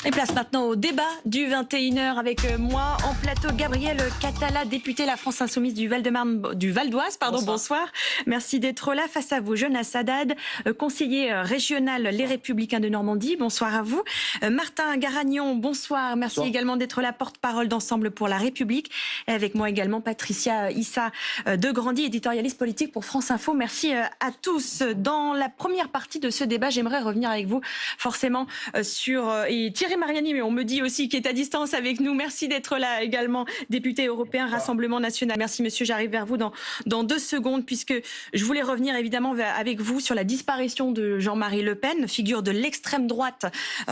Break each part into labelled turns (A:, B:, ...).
A: Et place maintenant au débat du 21h avec moi en plateau Gabriel Catala, député La France Insoumise du Val-de-Marne, du Val-d'Oise, pardon, bonsoir. Merci d'être là. Face à vous, Jonas Haddad, conseiller régional Les Républicains de Normandie. Bonsoir à vous. Martin Garagnon, bonsoir. Merci également d'être la porte-parole d'Ensemble pour la République. Et avec moi également Patricia Issa de Grandy, éditorialiste politique pour France Info. Merci à tous. Dans la première partie de ce débat, j'aimerais revenir avec vous forcément sur Thierry Mariani, mais on me dit aussi qu'il est à distance avec nous. Merci d'être là également, député européen, Rassemblement National. Merci monsieur, j'arrive vers vous dans 2 secondes, puisque je voulais revenir évidemment avec vous sur la disparition de Jean-Marie Le Pen, figure de l'extrême droite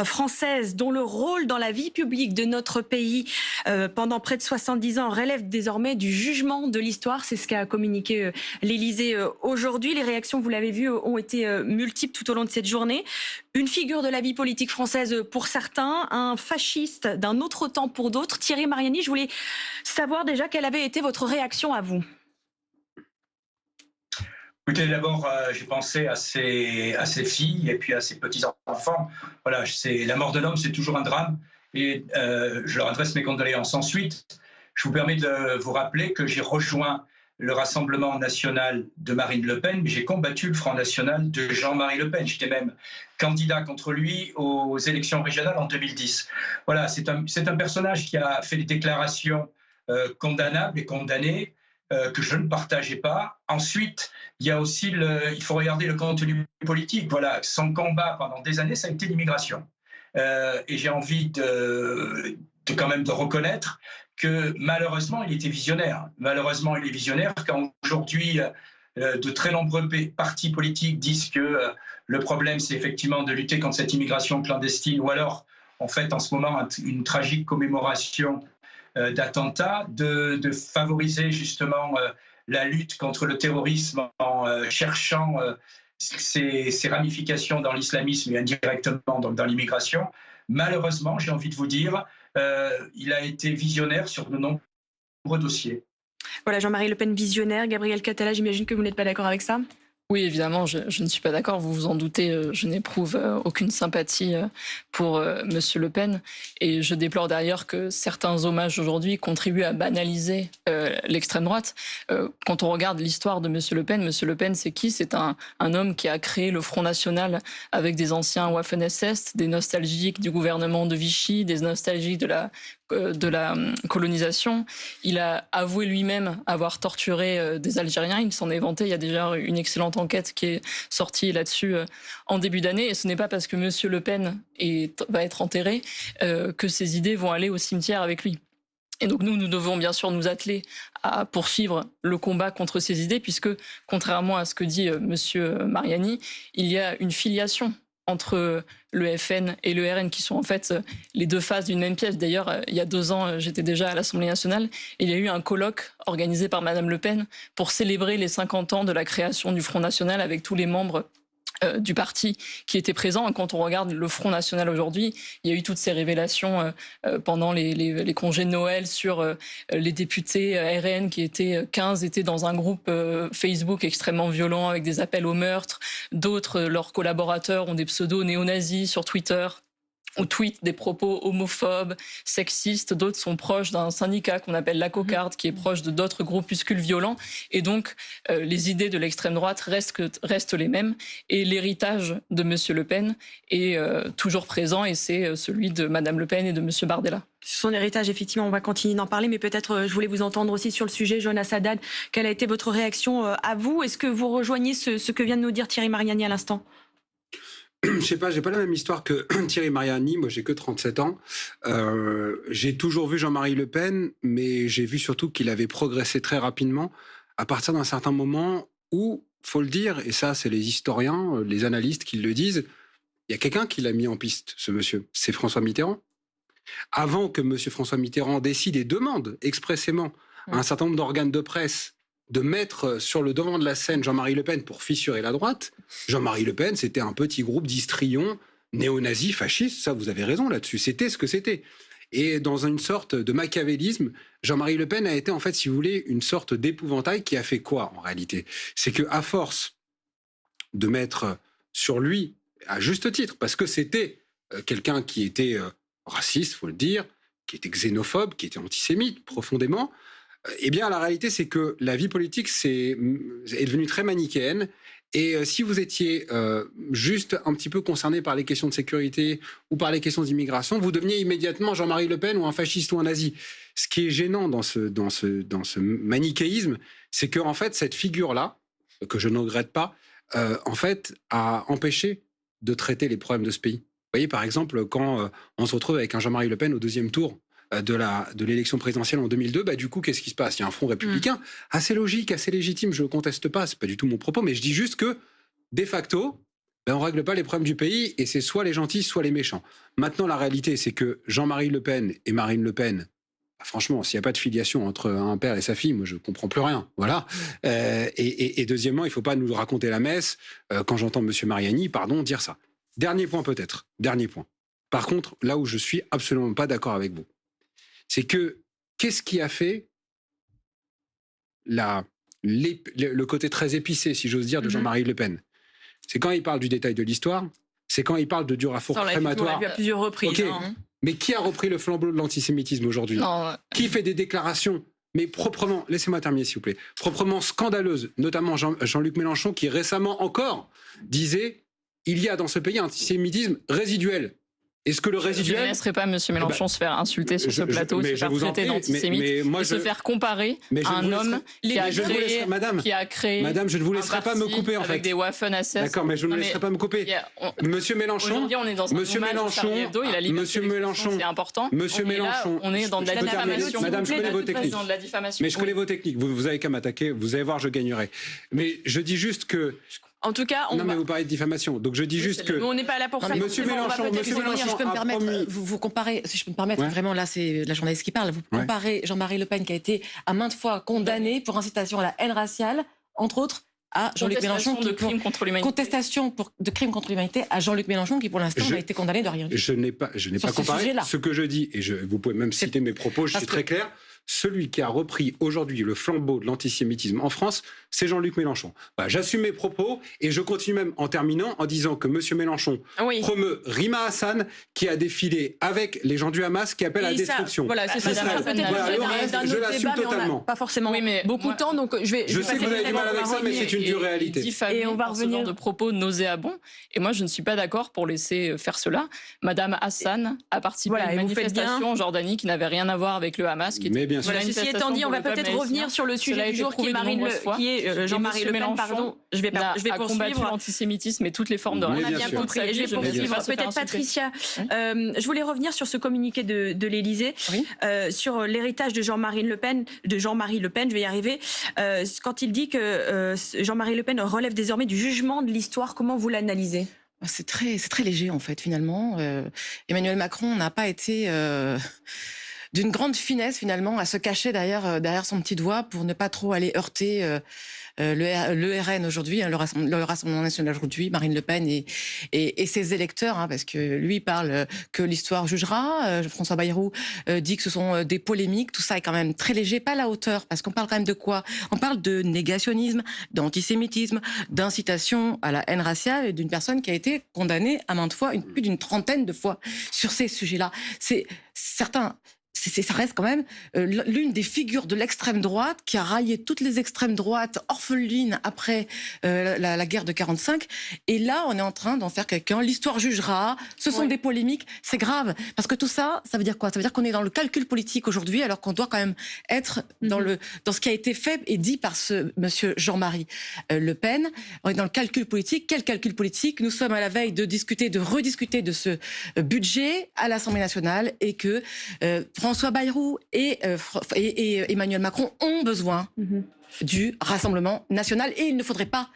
A: française, dont le rôle dans la vie publique de notre pays pendant près de 70 ans relève désormais du jugement de l'histoire. C'est ce qu'a communiqué l'Élysée aujourd'hui. Les réactions, vous l'avez vu, ont été multiples tout au long de cette journée. Une figure de la vie politique française pour certains, un fasciste d'un autre temps pour d'autres. Thierry Mariani, je voulais savoir déjà quelle avait été votre réaction à vous.
B: Écoutez, d'abord, j'ai pensé à ces filles et puis à ces petits-enfants. Voilà, la mort d'un homme, c'est toujours un drame. Et je leur adresse mes condoléances. Ensuite, je vous permets de vous rappeler que j'ai rejoint le Rassemblement national de Marine Le Pen, mais j'ai combattu le Front national de Jean-Marie Le Pen. J'étais même candidat contre lui aux élections régionales en 2010. Voilà, c'est un personnage qui a fait des déclarations condamnables et condamnées que je ne partageais pas. Ensuite, il y a aussi il faut regarder le contenu politique. Voilà, son combat pendant des années, ça a été l'immigration. Et j'ai envie quand même de reconnaître que malheureusement, il était visionnaire. Malheureusement, il est visionnaire quand aujourd'hui, de très nombreux partis politiques disent que le problème, c'est effectivement de lutter contre cette immigration clandestine, ou alors, en fait, en ce moment, une tragique commémoration d'attentats, de favoriser justement la lutte contre le terrorisme en cherchant ses ramifications dans l'islamisme et indirectement donc dans l'immigration. Malheureusement, j'ai envie de vous dire, il a été visionnaire sur de nombreux dossiers.
A: Voilà, Jean-Marie Le Pen visionnaire. Gabriel Catala, j'imagine que vous n'êtes pas d'accord avec ça ?
C: Oui, évidemment, je ne suis pas d'accord. Vous vous en doutez, je n'éprouve aucune sympathie pour Monsieur Le Pen. Et je déplore d'ailleurs que certains hommages aujourd'hui contribuent à banaliser l'extrême droite. Quand on regarde l'histoire de Monsieur Le Pen, c'est qui ? C'est un homme qui a créé le Front National avec des anciens Waffen-SS, des nostalgiques du gouvernement de Vichy, des nostalgiques de la colonisation. Il a avoué lui-même avoir torturé des Algériens. Il s'en est vanté. Il y a déjà une excellente enquête qui est sortie là-dessus en début d'année. Et ce n'est pas parce que Monsieur Le Pen va être enterré que ses idées vont aller au cimetière avec lui. Et donc nous devons bien sûr nous atteler à poursuivre le combat contre ces idées, puisque contrairement à ce que dit Monsieur Mariani, il y a une filiation entre le FN et le RN, qui sont en fait les deux faces d'une même pièce. D'ailleurs, il y a 2 ans, j'étais déjà à l'Assemblée nationale, et il y a eu un colloque organisé par Madame Le Pen pour célébrer les 50 ans de la création du Front National avec tous les membres du parti qui était présent. Et quand on regarde le Front National aujourd'hui, il y a eu toutes ces révélations pendant les congés de Noël sur les députés RN qui étaient 15 étaient dans un groupe Facebook extrêmement violent avec des appels au meurtre. D'autres, leurs collaborateurs, ont des pseudos néo-nazis sur Twitter, ou tweetent des propos homophobes, sexistes. D'autres sont proches d'un syndicat qu'on appelle la Cocarde, qui est proche de d'autres groupuscules violents. Et donc, les idées de l'extrême droite restent les mêmes. Et l'héritage de Monsieur Le Pen est toujours présent, et c'est celui de Madame Le Pen et de Monsieur Bardella.
A: Son héritage, effectivement, on va continuer d'en parler, mais peut-être je voulais vous entendre aussi sur le sujet. Jonas Haddad, quelle a été votre réaction à vous ? Est-ce que vous rejoignez ce que vient de nous dire Thierry Mariani à l'instant ?
D: Je sais pas, j'ai pas la même histoire que Thierry Mariani. Moi, j'ai que 37 ans. J'ai toujours vu Jean-Marie Le Pen, mais j'ai vu surtout qu'il avait progressé très rapidement à partir d'un certain moment où, faut le dire, et ça, c'est les historiens, les analystes qui le disent, il y a quelqu'un qui l'a mis en piste, ce monsieur. C'est François Mitterrand. Avant que monsieur François Mitterrand décide et demande expressément à un certain nombre d'organes de presse de mettre sur le devant de la scène Jean-Marie Le Pen pour fissurer la droite, Jean-Marie Le Pen, c'était un petit groupe d'histrions néo-nazis, fascistes, ça vous avez raison là-dessus, c'était ce que c'était. Et dans une sorte de machiavélisme, Jean-Marie Le Pen a été en fait, si vous voulez, une sorte d'épouvantail qui a fait quoi en réalité ? C'est qu'à force de mettre sur lui, à juste titre, parce que c'était quelqu'un qui était raciste, il faut le dire, qui était xénophobe, qui était antisémite profondément. Eh bien, la réalité, c'est que la vie politique est devenue très manichéenne. Et si vous étiez juste un petit peu concerné par les questions de sécurité ou par les questions d'immigration, vous deveniez immédiatement Jean-Marie Le Pen ou un fasciste ou un nazi. Ce qui est gênant dans ce manichéisme, c'est que en fait, cette figure-là, que je ne regrette pas, en fait, a empêché de traiter les problèmes de ce pays. Vous voyez, par exemple, quand on se retrouve avec un Jean-Marie Le Pen au deuxième tour de l'élection présidentielle en 2002, du coup, qu'est-ce qui se passe? Il y a un front républicain assez logique, assez légitime, je ne le conteste pas, c'est pas du tout mon propos, mais je dis juste que, de facto, on ne règle pas les problèmes du pays et c'est soit les gentils, soit les méchants. Maintenant, la réalité, c'est que Jean-Marie Le Pen et Marine Le Pen, franchement, s'il n'y a pas de filiation entre un père et sa fille, moi, je ne comprends plus rien. Voilà. Et deuxièmement, il ne faut pas nous raconter la messe quand j'entends M. Mariani, dire ça. Dernier point peut-être. Dernier point. Par contre, là où je suis absolument pas d'accord avec vous, c'est que qu'est-ce qui a fait le côté très épicé, si j'ose dire, de Jean-Marie Le Pen? C'est quand il parle du détail de l'histoire, c'est quand il parle de Durafour crématoire.
A: On l'a vu à plusieurs reprises.
D: Okay. Mais qui a repris le flambeau de l'antisémitisme aujourd'hui? Qui fait des déclarations, mais proprement, laissez-moi terminer s'il vous plaît, proprement scandaleuses, notamment Jean-Luc Mélenchon, qui récemment encore disait « il y a dans ce pays un antisémitisme résiduel ». Est-ce que le résiduel...
C: Je ne laisserai pas M. Mélenchon se faire insulter sur ce plateau, se faire traiter d'antisémite et se faire comparer à un homme qui a créé
D: Madame, je ne vous laisserai pas me couper, en fait.
C: Avec des Waffen-SS.
D: D'accord, mais je ne laisserai pas me couper. Monsieur Mélenchon...
C: Aujourd'hui, on est dans un hommage Charlie Hebdo, il a liberté d'expression, c'est important.
D: Monsieur Mélenchon...
C: On est dans de la diffamation.
D: Madame, je connais vos techniques. Mais je connais vos techniques. Vous avez qu'à m'attaquer, vous allez voir, je gagnerai. Mais je dis juste que...
A: En tout cas,
D: mais vous parlez de diffamation. Donc je dis juste que...
A: On n'est pas là pour ça.
D: Monsieur Mélenchon,
E: si je peux me permettre, vous comparez, si je peux me permettre, vraiment là c'est la journaliste qui parle, vous comparez Jean-Marie Le Pen qui a été à maintes fois condamné pour incitation à la haine raciale, entre autres, à Jean-Luc Mélenchon
C: de crimes contre l'humanité.
E: Contestation de crimes contre l'humanité à Jean-Luc Mélenchon qui pour l'instant n'a été condamné de rien.
D: Je n'ai pas comparé. Ce que je dis, et vous pouvez même citer mes propos, je suis très clair. Celui qui a repris aujourd'hui le flambeau de l'antisémitisme en France, c'est Jean-Luc Mélenchon. J'assume mes propos et je continue même en terminant en disant que M. Mélenchon promeut Rima Hassan qui a défilé avec les gens du Hamas qui appellent à la destruction.
A: Voilà, c'est ça.
D: Je l'assume totalement.
A: Pas forcément beaucoup de temps, donc je
D: sais que vous avez du mal avec ça, mais c'est une dure réalité.
C: Et on va revenir ce genre de propos nauséabonds. Et moi, je ne suis pas d'accord pour laisser faire cela. Madame Hassan a participé à une manifestation en Jordanie qui n'avait rien à voir avec le Hamas.
A: Ceci étant dit, on va peut-être revenir sur le sujet du jour qui est Jean-Marie Le Pen. Pardon, je vais poursuivre.
C: Combattu l'antisémitisme et toutes les formes de racisme.
A: On a bien compris. Je vais poursuivre. Peut-être Patricia. Je voulais revenir sur ce communiqué de l'Élysée, sur l'héritage de Jean-Marie Le Pen. Je vais y arriver. Quand il dit que Jean-Marie Le Pen relève désormais du jugement de l'histoire, comment vous l'analysez?
E: C'est très léger en fait finalement. Emmanuel Macron n'a pas été d'une grande finesse finalement à se cacher derrière son petit doigt pour ne pas trop aller heurter le RN aujourd'hui, le Rassemblement national aujourd'hui, Marine Le Pen et ses électeurs, parce que lui parle que l'histoire jugera. François Bayrou dit que ce sont des polémiques. Tout ça est quand même très léger, pas à la hauteur, parce qu'on parle quand même de quoi? On parle de négationnisme, d'antisémitisme, d'incitation à la haine raciale et d'une personne qui a été condamnée à maintes fois, plus d'une trentaine de fois sur ces sujets-là. C'est certain. Ça reste quand même l'une des figures de l'extrême droite qui a raillé toutes les extrêmes droites orphelines après la guerre de 45. Et là, on est en train d'en faire quelqu'un. L'histoire jugera. Ce sont des polémiques. C'est grave. Parce que tout ça, ça veut dire quoi? Ça veut dire qu'on est dans le calcul politique aujourd'hui, alors qu'on doit quand même être dans ce qui a été fait et dit par ce monsieur Jean-Marie Le Pen. On est dans le calcul politique. Quel calcul politique? Nous sommes à la veille de rediscuter de ce budget à l'Assemblée nationale et que François Bayrou et Emmanuel Macron ont besoin du Rassemblement national et il ne faudrait pas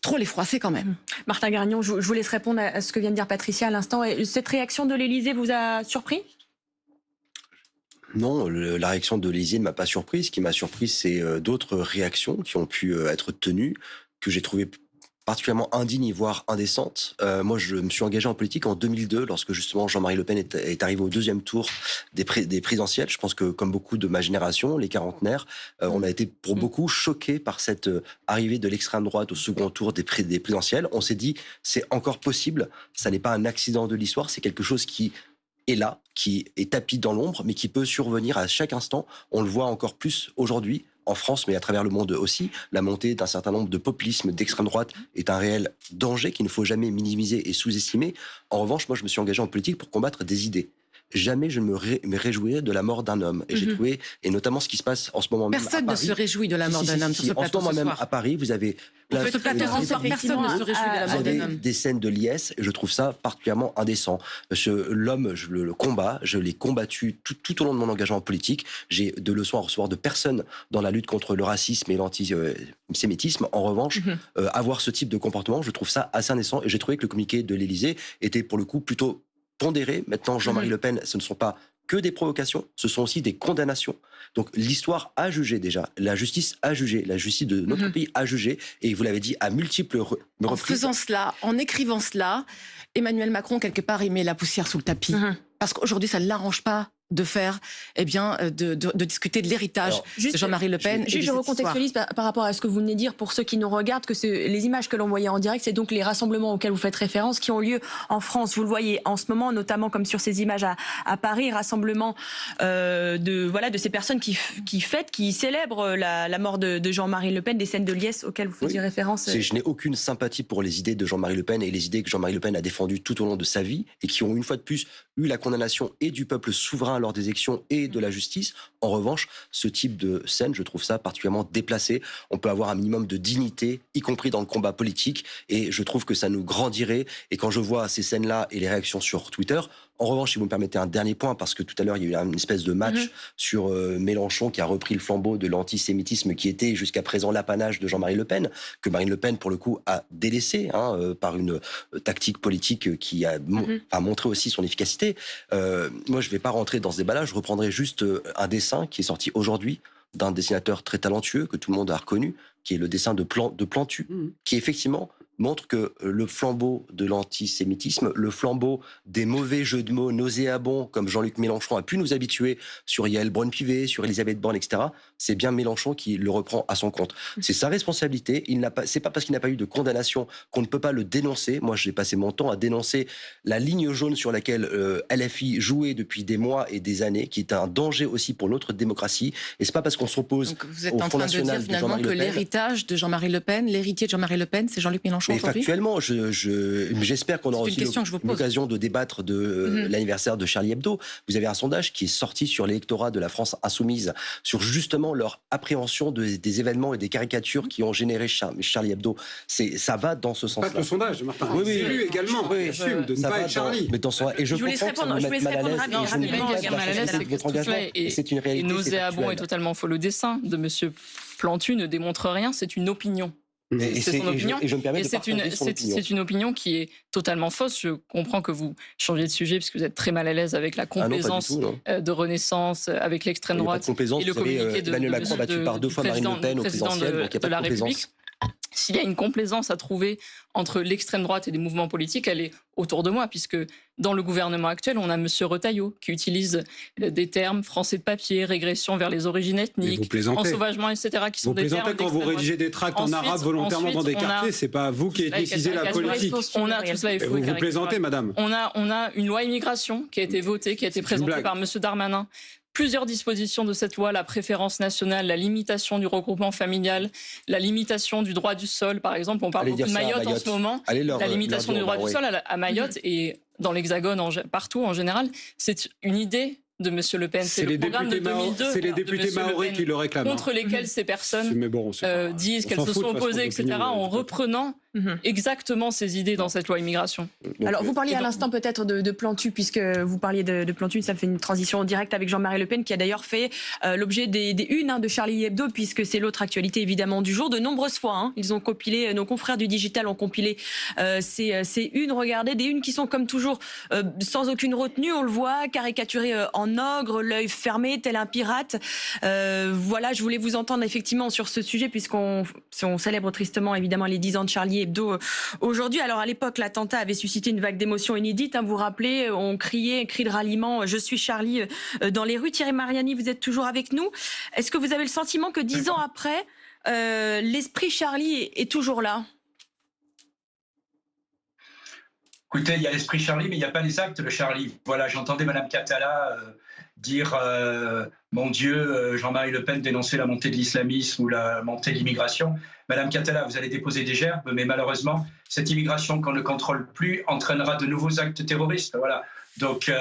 E: trop les froisser quand même.
A: Martin Garagnon, je vous laisse répondre à ce que vient de dire Patricia à l'instant. Cette réaction de l'Élysée vous a surpris?
F: Non, la réaction de l'Élysée ne m'a pas surpris. Ce qui m'a surpris, c'est d'autres réactions qui ont pu être tenues, que j'ai trouvées particulièrement indigne, voire indécente. Moi, je me suis engagé en politique en 2002, lorsque justement Jean-Marie Le Pen est arrivé au deuxième tour des présidentielles. Je pense que, comme beaucoup de ma génération, les quarantenaires, on a été pour beaucoup choqués par cette arrivée de l'extrême droite au second tour des présidentielles. On s'est dit, c'est encore possible, ça n'est pas un accident de l'histoire, c'est quelque chose qui est là, qui est tapis dans l'ombre, mais qui peut survenir à chaque instant. On le voit encore plus aujourd'hui, en France, mais à travers le monde aussi. La montée d'un certain nombre de populismes d'extrême droite est un réel danger qu'il ne faut jamais minimiser et sous-estimer. En revanche, moi, je me suis engagé en politique pour combattre des idées. Jamais je ne me réjouirais de la mort d'un homme. Et j'ai trouvé, et notamment ce qui se passe en ce moment même à Paris.
E: Personne ne se réjouit de la mort d'un homme sur ce plateau
F: en ce moment même à Paris, vous avez...
E: Sur ce plateau, personne ne se réjouit de la mort d'un homme.
F: Des scènes de liesse, et je trouve ça particulièrement indécent. L'homme, je le combat, je l'ai combattu tout au long de mon engagement politique. J'ai de leçons à recevoir de personne dans la lutte contre le racisme et l'antisémitisme. En revanche, avoir ce type de comportement, je trouve ça assez indécent. Et j'ai trouvé que le communiqué de l'Élysée était pour le coup plutôt pondéré. Maintenant, Jean-Marie Le Pen, ce ne sont pas que des provocations, ce sont aussi des condamnations. Donc l'histoire a jugé déjà, la justice a jugé, la justice de notre pays a jugé, et vous l'avez dit à multiples reprises.
E: En faisant cela, en écrivant cela, Emmanuel Macron, quelque part, il met la poussière sous le tapis. Parce qu'aujourd'hui, ça ne l'arrange pas de faire, de discuter de l'héritage de Jean-Marie Le Pen.
A: Je recontextualise par rapport à ce que vous venez de dire pour ceux qui nous regardent, que les images que l'on voyait en direct, c'est donc les rassemblements auxquels vous faites référence qui ont lieu en France. Vous le voyez en ce moment, notamment comme sur ces images à Paris, rassemblement de ces personnes qui fêtent, qui célèbrent la mort de Jean-Marie Le Pen, des scènes de liesse auxquelles vous faisiez référence.
F: Je n'ai aucune sympathie pour les idées de Jean-Marie Le Pen et les idées que Jean-Marie Le Pen a défendues tout au long de sa vie et qui ont une fois de plus eu la condamnation et du peuple souverain lors des élections et de la justice. En revanche, ce type de scène, je trouve ça particulièrement déplacé. On peut avoir un minimum de dignité, y compris dans le combat politique, et je trouve que ça nous grandirait. Et quand je vois ces scènes-là et les réactions sur Twitter, en revanche, si vous me permettez un dernier point, parce que tout à l'heure, il y a eu une espèce de match sur Mélenchon qui a repris le flambeau de l'antisémitisme qui était jusqu'à présent l'apanage de Jean-Marie Le Pen, que Marine Le Pen, pour le coup, a délaissé par une tactique politique qui a montré aussi son efficacité. Moi, je ne vais pas rentrer dans ce débat-là, je reprendrai juste un dessin qui est sorti aujourd'hui d'un dessinateur très talentueux que tout le monde a reconnu, qui est le dessin de Plantu, qui effectivement montre que le flambeau de l'antisémitisme, le flambeau des mauvais jeux de mots nauséabonds, comme Jean-Luc Mélenchon a pu nous habituer sur Yael Braun-Pivet, sur Elisabeth Borne, etc., c'est bien Mélenchon qui le reprend à son compte. C'est sa responsabilité. C'est pas parce qu'il n'a pas eu de condamnation qu'on ne peut pas le dénoncer. Moi, j'ai passé mon temps à dénoncer la ligne jaune sur laquelle LFI jouait depuis des mois et des années, qui est un danger aussi pour notre démocratie. Et c'est pas parce qu'on s'oppose au Front National de Jean-Marie Le Pen. Vous êtes en train de dire finalement que
E: l'héritage de Jean-Marie Le Pen, l'héritier de Jean-Marie Le Pen, c'est Jean-Luc Mélenchon.
F: Mais factuellement, j'espère qu'on aura aussi l'occasion de débattre de l'anniversaire de Charlie Hebdo. Vous avez un sondage qui est sorti sur l'électorat de la France insoumise, sur justement leur appréhension des événements et des caricatures qui ont généré Charlie Hebdo. Ça va dans ce sens-là.
D: Pas que le sondage, Martin. Oui, également. Assume de ne pas être Charlie.
F: Mais et je comprends que ça vous mette mal à l'aise.
C: Je n'ai pas mal à l'aise avec votre engagement.
F: Et c'est une réalité.
C: Et nauséabond est totalement faux. Le dessin de Monsieur Plantu ne démontre rien, c'est une opinion. C'est son opinion.
F: Et je me permets de partager son opinion.
C: C'est une opinion qui est totalement fausse. Je comprends que vous changez de sujet puisque vous êtes très mal à l'aise avec la complaisance de Renaissance, avec l'extrême droite
F: et le communiqué de Emmanuel Macron battu par 2 fois Marine Le Pen au présidentiel, donc il n'y a pas de complaisance.
C: S'il y a une complaisance à trouver entre l'extrême droite et des mouvements politiques, elle est autour de moi, puisque dans le gouvernement actuel, on a M. Retailleau qui utilise des termes français de papier, régression vers les origines ethniques, ensauvagement, etc. qui sont des termes.
D: Vous plaisantez quand vous rédigez des tracts en arabe volontairement dans des quartiers, c'est pas vous qui décidez la politique.
C: On a tout cela.
D: Vous plaisantez, madame.
C: On a une loi immigration qui a été votée, qui a été présentée par M. Darmanin. Plusieurs dispositions de cette loi, la préférence nationale, la limitation du regroupement familial, la limitation du droit du sol, par exemple. On parle beaucoup de Mayotte en ce moment. La limitation du droit du sol à Mayotte et dans l'Hexagone, partout en général, c'est une idée de M. Le Pen.
D: C'est le programme de 2002. C'est les députés maoris qui le réclament.
C: Contre lesquels ces personnes disent qu'elles se sont opposées, etc., en reprenant exactement ces idées dans cette loi immigration.
A: Alors, vous parliez à l'instant peut-être de Plantu, puisque vous parliez de Plantu, ça fait une transition directe avec Jean-Marie Le Pen, qui a d'ailleurs fait l'objet des unes de Charlie Hebdo, puisque c'est l'autre actualité évidemment du jour. De nombreuses fois, ils ont compilé, nos confrères du digital ont compilé ces unes. Regardez, des unes qui sont comme toujours sans aucune retenue, on le voit, caricaturées en ogre, l'œil fermé, tel un pirate. Voilà, je voulais vous entendre effectivement sur ce sujet, puisqu'on célèbre tristement évidemment les 10 ans de Charlie Hebdo aujourd'hui. Alors à l'époque, l'attentat avait suscité une vague d'émotions inédite. Vous vous rappelez, on criait, cri de ralliement, je suis Charlie dans les rues. Thierry Mariani, vous êtes toujours avec nous. Est-ce que vous avez le sentiment que 10 ans après, l'esprit Charlie est toujours là ?
B: Écoutez, il y a l'esprit Charlie, mais il n'y a pas les actes de Charlie. Voilà, j'entendais Mme Catala dire mon Dieu, Jean-Marie Le Pen dénoncer la montée de l'islamisme ou la montée de l'immigration. Madame Catala, vous allez déposer des gerbes, mais malheureusement, cette immigration qu'on ne contrôle plus entraînera de nouveaux actes terroristes. Voilà. Donc,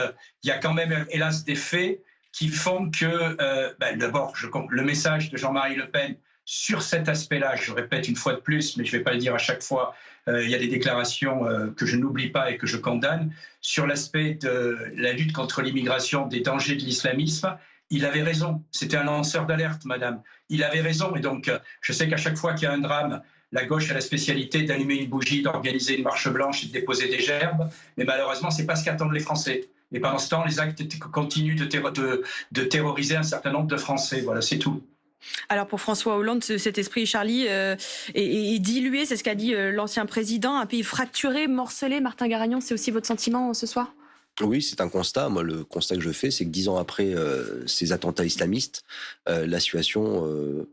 B: il y a quand même, hélas, des faits qui font que, d'abord, le message de Jean-Marie Le Pen sur cet aspect-là, je répète une fois de plus, mais je ne vais pas le dire à chaque fois, il y a des déclarations que je n'oublie pas et que je condamne. Sur l'aspect de la lutte contre l'immigration, des dangers de l'islamisme, il avait raison. C'était un lanceur d'alerte, madame. Il avait raison. Et donc, je sais qu'à chaque fois qu'il y a un drame, la gauche a la spécialité d'allumer une bougie, d'organiser une marche blanche et de déposer des gerbes. Mais malheureusement, ce n'est pas ce qu'attendent les Français. Et pendant ce temps, les actes continuent de terroriser un certain nombre de Français. Voilà, c'est tout.
A: Alors pour François Hollande, cet esprit Charlie est dilué, c'est ce qu'a dit l'ancien président, un pays fracturé, morcelé. Martin Garagnon, c'est aussi votre sentiment ce soir ?
F: Oui, c'est un constat. Moi, le constat que je fais, c'est que 10 ans après ces attentats islamistes, la situation,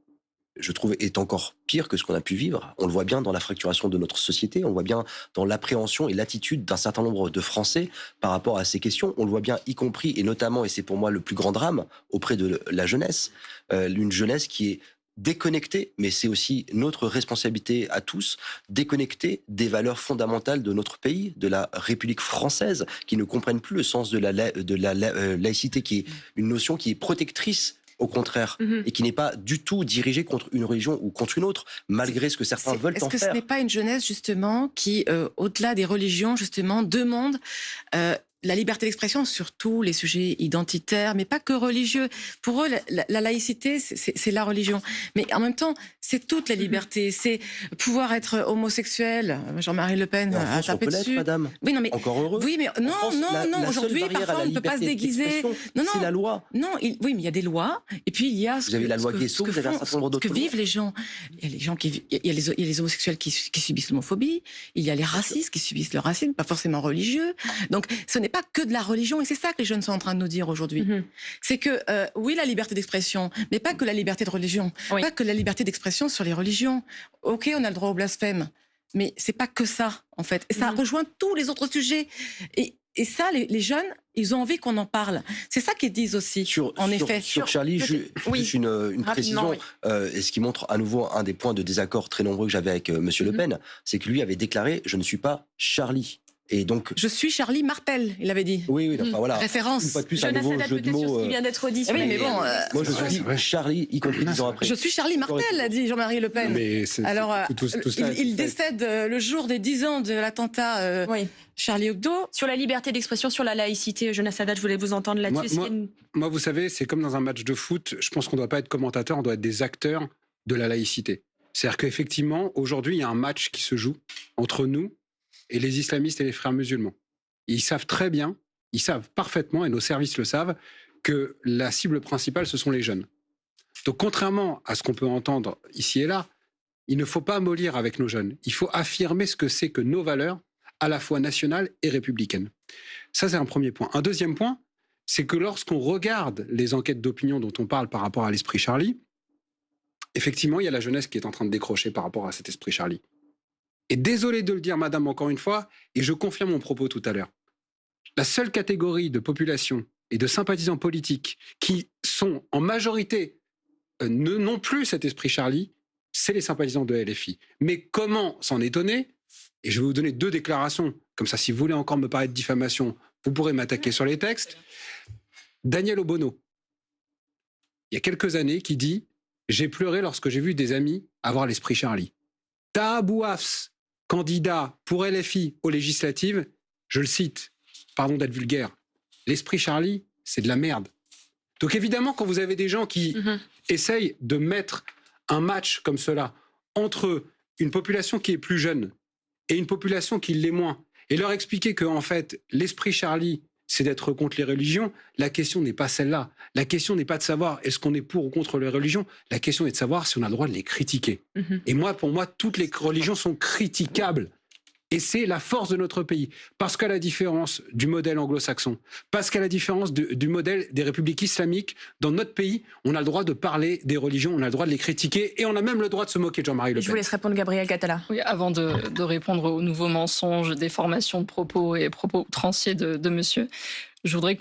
F: je trouve, est encore pire que ce qu'on a pu vivre. On le voit bien dans la fracturation de notre société, on le voit bien dans l'appréhension et l'attitude d'un certain nombre de Français par rapport à ces questions. On le voit bien, y compris, et notamment, et c'est pour moi le plus grand drame, auprès de la jeunesse. Une jeunesse qui est déconnectée, mais c'est aussi notre responsabilité à tous, déconnectée des valeurs fondamentales de notre pays, de la République française, qui ne comprennent plus le sens de la laïcité, qui est une notion qui est protectrice, au contraire, et qui n'est pas du tout dirigée contre une religion ou contre une autre, malgré ce que certains veulent en faire.
E: Est-ce que ce n'est pas une jeunesse, justement, qui, au-delà des religions, justement, demande la liberté d'expression sur tous les sujets identitaires, mais pas que religieux. Pour eux, la laïcité, c'est la religion. Mais en même temps, c'est toute la liberté. C'est pouvoir être homosexuel. Jean-Marie Le Pen a tapé dessus.
F: Madame.
E: Oui, non, mais
F: encore heureux.
E: Oui, mais non,
F: France,
E: non. Aujourd'hui, parfois, on ne peut pas se déguiser. Non,
F: c'est la loi.
E: Non, oui, mais il y a des lois. Et puis il y a
F: vous avez la loi Guesso, vous avez un certain nombre d'autres
E: lois. Ce que vivent les gens. Il y a les gens il y a les homosexuels qui subissent l'homophobie. Il y a les racistes qui subissent le racisme, pas forcément religieux. Donc, ce n'est pas que de la religion, et c'est ça que les jeunes sont en train de nous dire aujourd'hui. C'est que, oui, la liberté d'expression, mais pas que la liberté de religion, pas que la liberté d'expression sur les religions. Ok, on a le droit au blasphème, mais c'est pas que ça, en fait. Et ça rejoint tous les autres sujets. Et ça, les jeunes, ils ont envie qu'on en parle. C'est ça qu'ils disent aussi, en effet.
F: Sur Charlie, juste une précision, et ce qui montre à nouveau un des points de désaccord très nombreux que j'avais avec M. Le Pen, c'est que lui avait déclaré « Je ne suis pas Charlie ». Et donc,
E: je suis Charlie Martel, il avait dit.
F: Oui, enfin, voilà.
E: Référence.
F: Une fois de plus, un nouveau jeu de mots.
A: Qui vient d'être dit.
E: Oui, mais bon.
F: Moi, je suis Charlie, y compris 10 ans après.
E: Je suis Charlie Martel, a dit Jean-Marie Le Pen.
D: Mais
E: alors, il décède le jour des 10 ans de l'attentat Charlie Hebdo.
A: Sur la liberté d'expression, sur la laïcité, Jonas Haddad, je voulais vous entendre là-dessus.
D: Moi, vous savez, c'est comme dans un match de foot. Je pense qu'on ne doit pas être commentateur, on doit être des acteurs de la laïcité. C'est-à-dire qu'effectivement, aujourd'hui, il y a un match qui se joue entre nous et les islamistes et les frères musulmans. Ils savent très bien, ils savent parfaitement, et nos services le savent, que la cible principale, ce sont les jeunes. Donc, contrairement à ce qu'on peut entendre ici et là, il ne faut pas mollir avec nos jeunes. Il faut affirmer ce que c'est que nos valeurs, à la fois nationales et républicaines. Ça, c'est un premier point. Un deuxième point, c'est que lorsqu'on regarde les enquêtes d'opinion dont on parle par rapport à l'esprit Charlie, effectivement, il y a la jeunesse qui est en train de décrocher par rapport à cet esprit Charlie. Et désolé de le dire, madame, encore une fois, et je confirme mon propos tout à l'heure. La seule catégorie de population et de sympathisants politiques qui sont en majorité n'ont plus cet esprit Charlie, c'est les sympathisants de LFI. Mais comment s'en étonner ? Et je vais vous donner 2 déclarations, comme ça, si vous voulez encore me parler de diffamation, vous pourrez m'attaquer sur les textes. Daniel Obono, il y a quelques années, qui dit « J'ai pleuré lorsque j'ai vu des amis avoir l'esprit Charlie ». Taha Bouafs, candidat pour LFI aux législatives, je le cite, pardon d'être vulgaire, l'esprit Charlie, c'est de la merde. Donc évidemment, quand vous avez des gens qui essayent de mettre un match comme cela entre une population qui est plus jeune et une population qui l'est moins, et leur expliquer que en fait, l'esprit Charlie, c'est d'être contre les religions, la question n'est pas celle-là. La question n'est pas de savoir est-ce qu'on est pour ou contre les religions, la question est de savoir si on a le droit de les critiquer. Et moi, pour moi, toutes les religions sont critiquables. Et c'est la force de notre pays. Parce qu'à la différence du modèle anglo-saxon, parce qu'à la différence du modèle des républiques islamiques, dans notre pays, on a le droit de parler des religions, on a le droit de les critiquer et on a même le droit de se moquer de Jean-Marie Le Pen.
A: Je vous laisse répondre, Gabriel Catala.
C: Oui, avant de répondre aux nouveaux mensonges, déformations de propos et propos outranciers de monsieur, je voudrais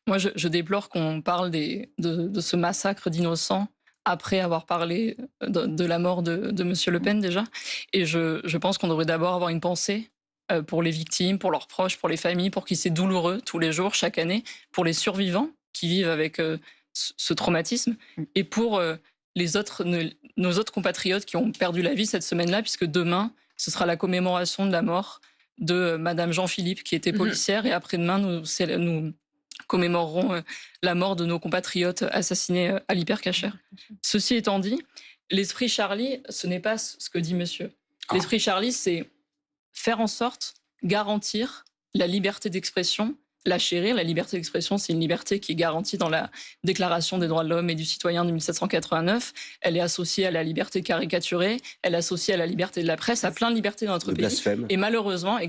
C: moi, je déplore qu'on parle de ce massacre d'innocents après avoir parlé de la mort de monsieur Le Pen déjà. Et je pense qu'on devrait d'abord avoir une pensée pour les victimes, pour leurs proches, pour les familles, pour qui c'est douloureux tous les jours, chaque année, pour les survivants qui vivent avec ce traumatisme, et pour nos autres compatriotes qui ont perdu la vie cette semaine-là, puisque demain, ce sera la commémoration de la mort de Madame Jean-Philippe, qui était policière, et après-demain, nous commémorerons la mort de nos compatriotes assassinés à l'Hypercacher. Ceci étant dit, l'esprit Charlie, ce n'est pas ce que dit monsieur. L'esprit Charlie, c'est faire en sorte, garantir la liberté d'expression, la chérir. La liberté d'expression, c'est une liberté qui est garantie dans la Déclaration des droits de l'homme et du citoyen de 1789. Elle est associée à la liberté caricaturée, elle est associée à la liberté de la presse, à plein de libertés dans notre pays.
F: Blasphème.
C: Et malheureusement,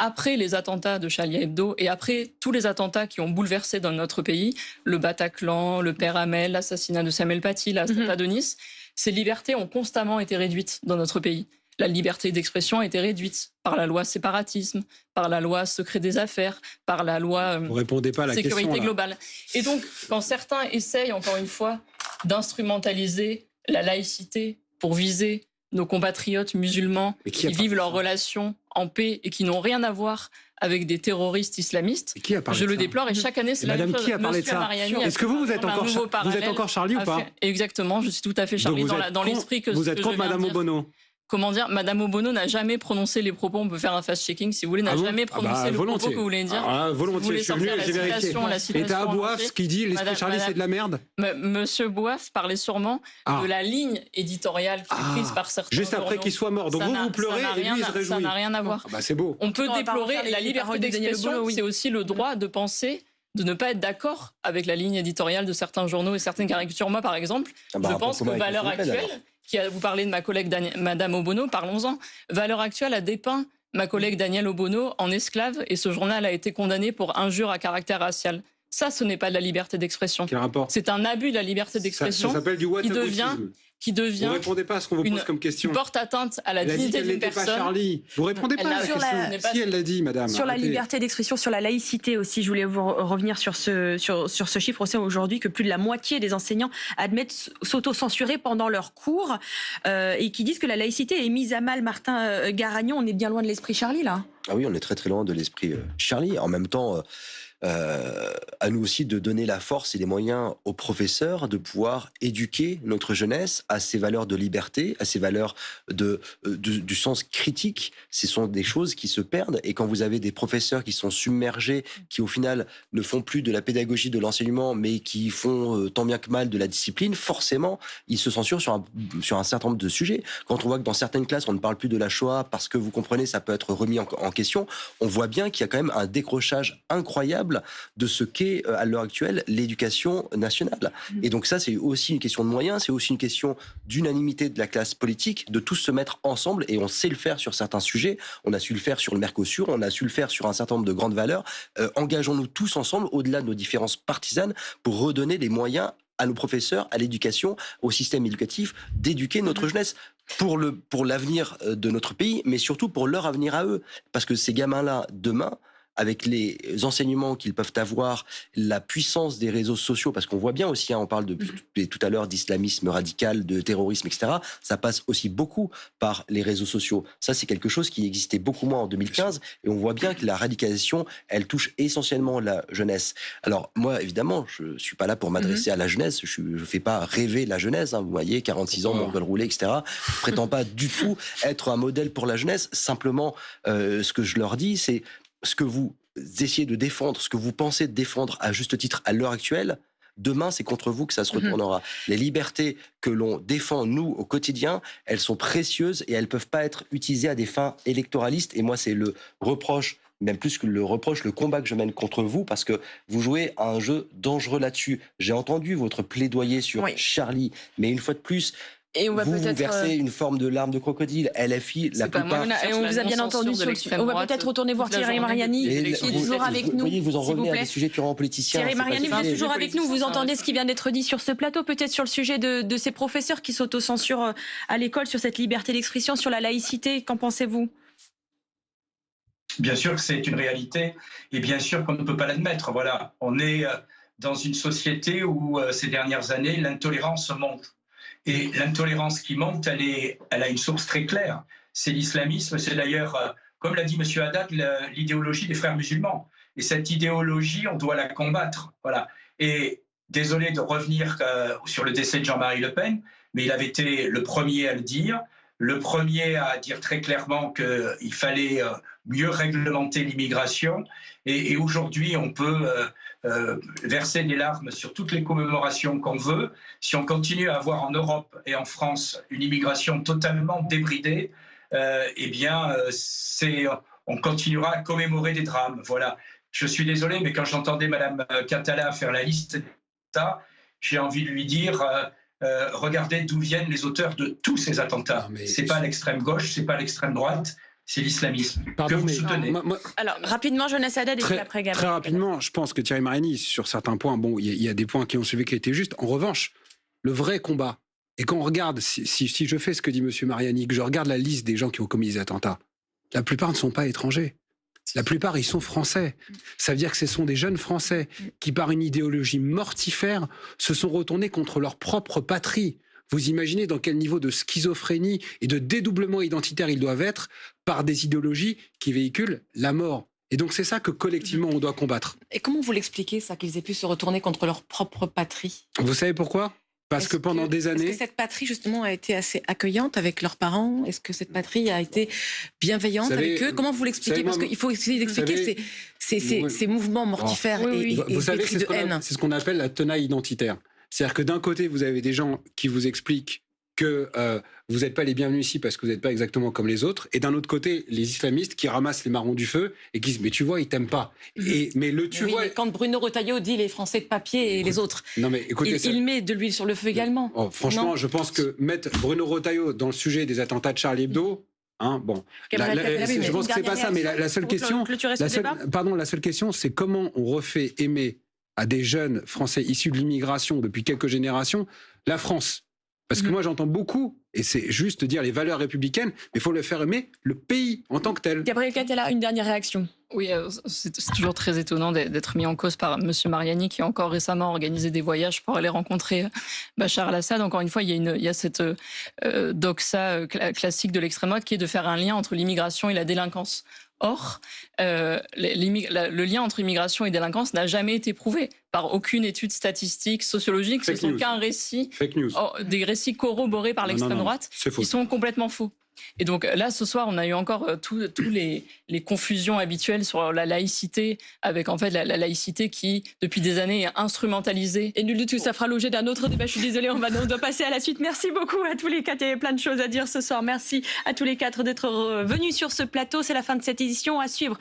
C: après les attentats de Charlie Hebdo et après tous les attentats qui ont bouleversé dans notre pays, le Bataclan, le Père Hamel, l'assassinat de Samuel Paty, l'attentat de Nice, ces libertés ont constamment été réduites dans notre pays. La liberté d'expression a été réduite par la loi séparatisme, par la loi secret des affaires, par la loi
D: Vous répondez pas à la
C: sécurité
D: question,
C: globale. Et donc, quand certains essayent, encore une fois, d'instrumentaliser la laïcité pour viser nos compatriotes musulmans qui vivent leurs relations en paix et qui n'ont rien à voir avec des terroristes islamistes, je le déplore, et chaque année c'est la même chose.
D: Qui a parlé de ça? Est-ce que vous êtes encore Charlie ou pas?
C: Exactement, je suis tout à fait Charlie dans l'esprit que
D: vous êtes contre Madame Obono.
C: Comment dire, Madame Obono n'a jamais prononcé les propos, on peut faire un fast-checking si vous voulez, n'a jamais prononcé le propos que vous voulez dire.
D: Volontiers, je suis venu et j'ai vérifié. Et t'as Bouaf qui dit l'esprit Charlie c'est de la merde?
C: Monsieur Bouaf parlait sûrement de la ligne éditoriale qui est prise par certains.
D: Juste après qu'il soit mort. Donc vous pleurez et lui il se réjouit.
C: Ça n'a rien à voir.
D: C'est beau.
C: On peut déplorer la liberté d'expression, c'est aussi le droit de penser, de ne pas être d'accord avec la ligne éditoriale de certains journaux et certaines caricatures. Moi, par exemple, je pense que Valeurs Actuelles, vous parlez de ma collègue Madame Obono, parlons-en. Valeurs Actuelles a dépeint ma collègue Danielle Obono en esclave, et ce journal a été condamné pour injure à caractère racial. Ça, ce n'est pas de la liberté d'expression.
D: Quel rapport?
C: C'est un abus de la liberté d'expression.
D: Ça s'appelle du
C: qui devient.
D: Vous répondez pas à ce qu'on vous pose comme question.
C: Qui porte atteinte à la dignité d'une personne.
D: Pas Charlie. Vous répondez pas à la question. Si elle l'a dit, madame.
A: Sur la liberté d'expression, sur la laïcité aussi, je voulais vous revenir sur ce chiffre aussi aujourd'hui, que plus de la moitié des enseignants admettent s'auto-censurer pendant leurs cours et qui disent que la laïcité est mise à mal. Martin Garagnon, on est bien loin de l'esprit Charlie là.
F: Ah oui, on est très très loin de l'esprit Charlie. En même temps, à nous aussi de donner la force et les moyens aux professeurs de pouvoir éduquer notre jeunesse à ces valeurs de liberté, à ces valeurs du sens critique. Ce sont des choses qui se perdent, et quand vous avez des professeurs qui sont submergés, qui au final ne font plus de la pédagogie de l'enseignement, mais qui font tant bien que mal de la discipline, forcément, ils se censurent sur un certain nombre de sujets. Quand on voit que dans certaines classes, on ne parle plus de la Shoah parce que, vous comprenez, ça peut être remis en question, on voit bien qu'il y a quand même un décrochage incroyable de ce qu'est à l'heure actuelle l'éducation nationale. Et donc ça, c'est aussi une question de moyens, c'est aussi une question d'unanimité de la classe politique, de tous se mettre ensemble, et on sait le faire sur certains sujets. On a su le faire sur le Mercosur, on a su le faire sur un certain nombre de grandes valeurs. Engageons-nous tous ensemble, au-delà de nos différences partisanes, pour redonner les moyens à nos professeurs, à l'éducation, au système éducatif, d'éduquer notre jeunesse pour l'avenir de notre pays, mais surtout pour leur avenir à eux. Parce que ces gamins-là, demain, avec les enseignements qu'ils peuvent avoir, la puissance des réseaux sociaux, parce qu'on voit bien aussi, on parle tout à l'heure d'islamisme radical, de terrorisme, etc. Ça passe aussi beaucoup par les réseaux sociaux. Ça, c'est quelque chose qui existait beaucoup moins en 2015, et on voit bien que la radicalisation, elle touche essentiellement la jeunesse. Alors, moi, évidemment, je suis pas là pour m'adresser à la jeunesse, je fais pas rêver la jeunesse, vous voyez, 46 ans, mon col roulé, etc. Je prétends pas du tout être un modèle pour la jeunesse. Simplement, ce que je leur dis, c'est ce que vous essayez de défendre, ce que vous pensez de défendre à juste titre à l'heure actuelle, demain, c'est contre vous que ça se retournera. Les libertés que l'on défend, nous, au quotidien, elles sont précieuses et elles ne peuvent pas être utilisées à des fins électoralistes. Et moi, c'est le reproche, même plus que le reproche, le combat que je mène contre vous, parce que vous jouez à un jeu dangereux là-dessus. J'ai entendu votre plaidoyer sur Charlie, mais une fois de plus,
A: Et on va
F: vous
A: peut-être
F: versez une forme de larmes de crocodile. LFI, la plupart...
A: Et on vous a bien entendu sur On va peut-être retourner voir Thierry Mariani, qui est toujours avec nous.
F: Vous voyez, vous en revenez à des sujets purement politiciens.
A: Thierry Mariani, vous êtes toujours avec nous. Vous entendez ce qui vient d'être dit sur ce plateau, peut-être sur le sujet de ces professeurs qui s'autocensurent à l'école, sur cette liberté d'expression, sur la laïcité. Qu'en pensez-vous ?
B: Bien sûr que c'est une réalité et bien sûr qu'on ne peut pas l'admettre. Voilà, on est dans une société où ces dernières années, l'intolérance monte. Et l'intolérance qui monte, elle a une source très claire. C'est l'islamisme, c'est d'ailleurs, comme l'a dit M. Haddad, l'idéologie des frères musulmans. Et cette idéologie, on doit la combattre. Voilà. Et désolé de revenir sur le décès de Jean-Marie Le Pen, mais il avait été le premier à le dire, le premier à dire très clairement qu'il fallait mieux réglementer l'immigration. Et aujourd'hui, on peut verser des larmes sur toutes les commémorations qu'on veut. Si on continue à avoir en Europe et en France une immigration totalement débridée, eh bien, on continuera à commémorer des drames. Voilà. Je suis désolé, mais quand j'entendais Mme Catala faire la liste des attentats, j'ai envie de lui dire regardez d'où viennent les auteurs de tous ces attentats. C'est pas l'extrême gauche, c'est pas l'extrême droite, c'est l'islamisme que vous soutenez.
A: Alors, rapidement, Jonas Haddad et puis après Gabriel.
D: Très rapidement, je pense que Thierry Mariani, sur certains points, bon, il y a des points qui ont suivi qui étaient justes. En revanche, le vrai combat, et quand on regarde, si je fais ce que dit M. Mariani, que je regarde la liste des gens qui ont commis des attentats, la plupart ne sont pas étrangers. La plupart, ils sont français. Ça veut dire que ce sont des jeunes Français qui, par une idéologie mortifère, se sont retournés contre leur propre patrie. Vous imaginez dans quel niveau de schizophrénie et de dédoublement identitaire ils doivent être par des idéologies qui véhiculent la mort. Et donc c'est ça que collectivement on doit combattre.
E: Et comment vous l'expliquez ça, qu'ils aient pu se retourner contre leur propre patrie ?
D: Vous savez pourquoi ? Parce que pendant des années...
E: Est-ce que cette patrie, justement, a été assez accueillante avec leurs parents ? Est-ce que cette patrie a été bienveillante avec eux ? Comment vous l'expliquez ? Parce qu'il faut essayer d'expliquer ces mouvements mortifères et
D: vous savez,
E: pétris de haine.
D: C'est ce qu'on appelle la tenaille identitaire. C'est-à-dire que d'un côté, vous avez des gens qui vous expliquent que vous n'êtes pas les bienvenus ici parce que vous n'êtes pas exactement comme les autres, et d'un autre côté, les islamistes qui ramassent les marrons du feu et qui disent « mais tu vois, ils t'aiment pas ». Mais quand
E: Bruno Retailleau dit les Français de papier et les autres,
D: non mais écoutez,
E: il met de l'huile sur le feu également.
D: Franchement, je pense que mettre Bruno Retailleau dans le sujet des attentats de Charlie Hebdo, je pense que c'est pas ça, mais la seule question, la seule question, c'est comment on refait aimer à des jeunes Français issus de l'immigration depuis quelques générations la France. Parce que moi, j'entends beaucoup, et c'est juste dire les valeurs républicaines, mais il faut le faire aimer le pays en tant que tel.
A: Gabriel Catala, une dernière réaction.
C: Oui, c'est toujours très étonnant d'être mis en cause par M. Mariani, qui a encore récemment organisé des voyages pour aller rencontrer Bachar al-Assad. Encore une fois, il y a cette doxa classique de l'extrême droite qui est de faire un lien entre l'immigration et la délinquance. Or, le lien entre immigration et délinquance n'a jamais été prouvé par aucune étude statistique, sociologique. Ce sont qu'un récit, des récits corroborés par l'extrême droite, qui sont complètement faux. Et donc là, ce soir, on a eu encore tous les confusions habituelles sur la laïcité, avec en fait la laïcité qui, depuis des années, est instrumentalisée.
A: Et nul de tout, ça fera l'objet d'un autre débat. Je suis désolée, on doit passer à la suite. Merci beaucoup à tous les quatre. Il y avait plein de choses à dire ce soir. Merci à tous les quatre d'être venus sur ce plateau. C'est la fin de cette édition. À suivre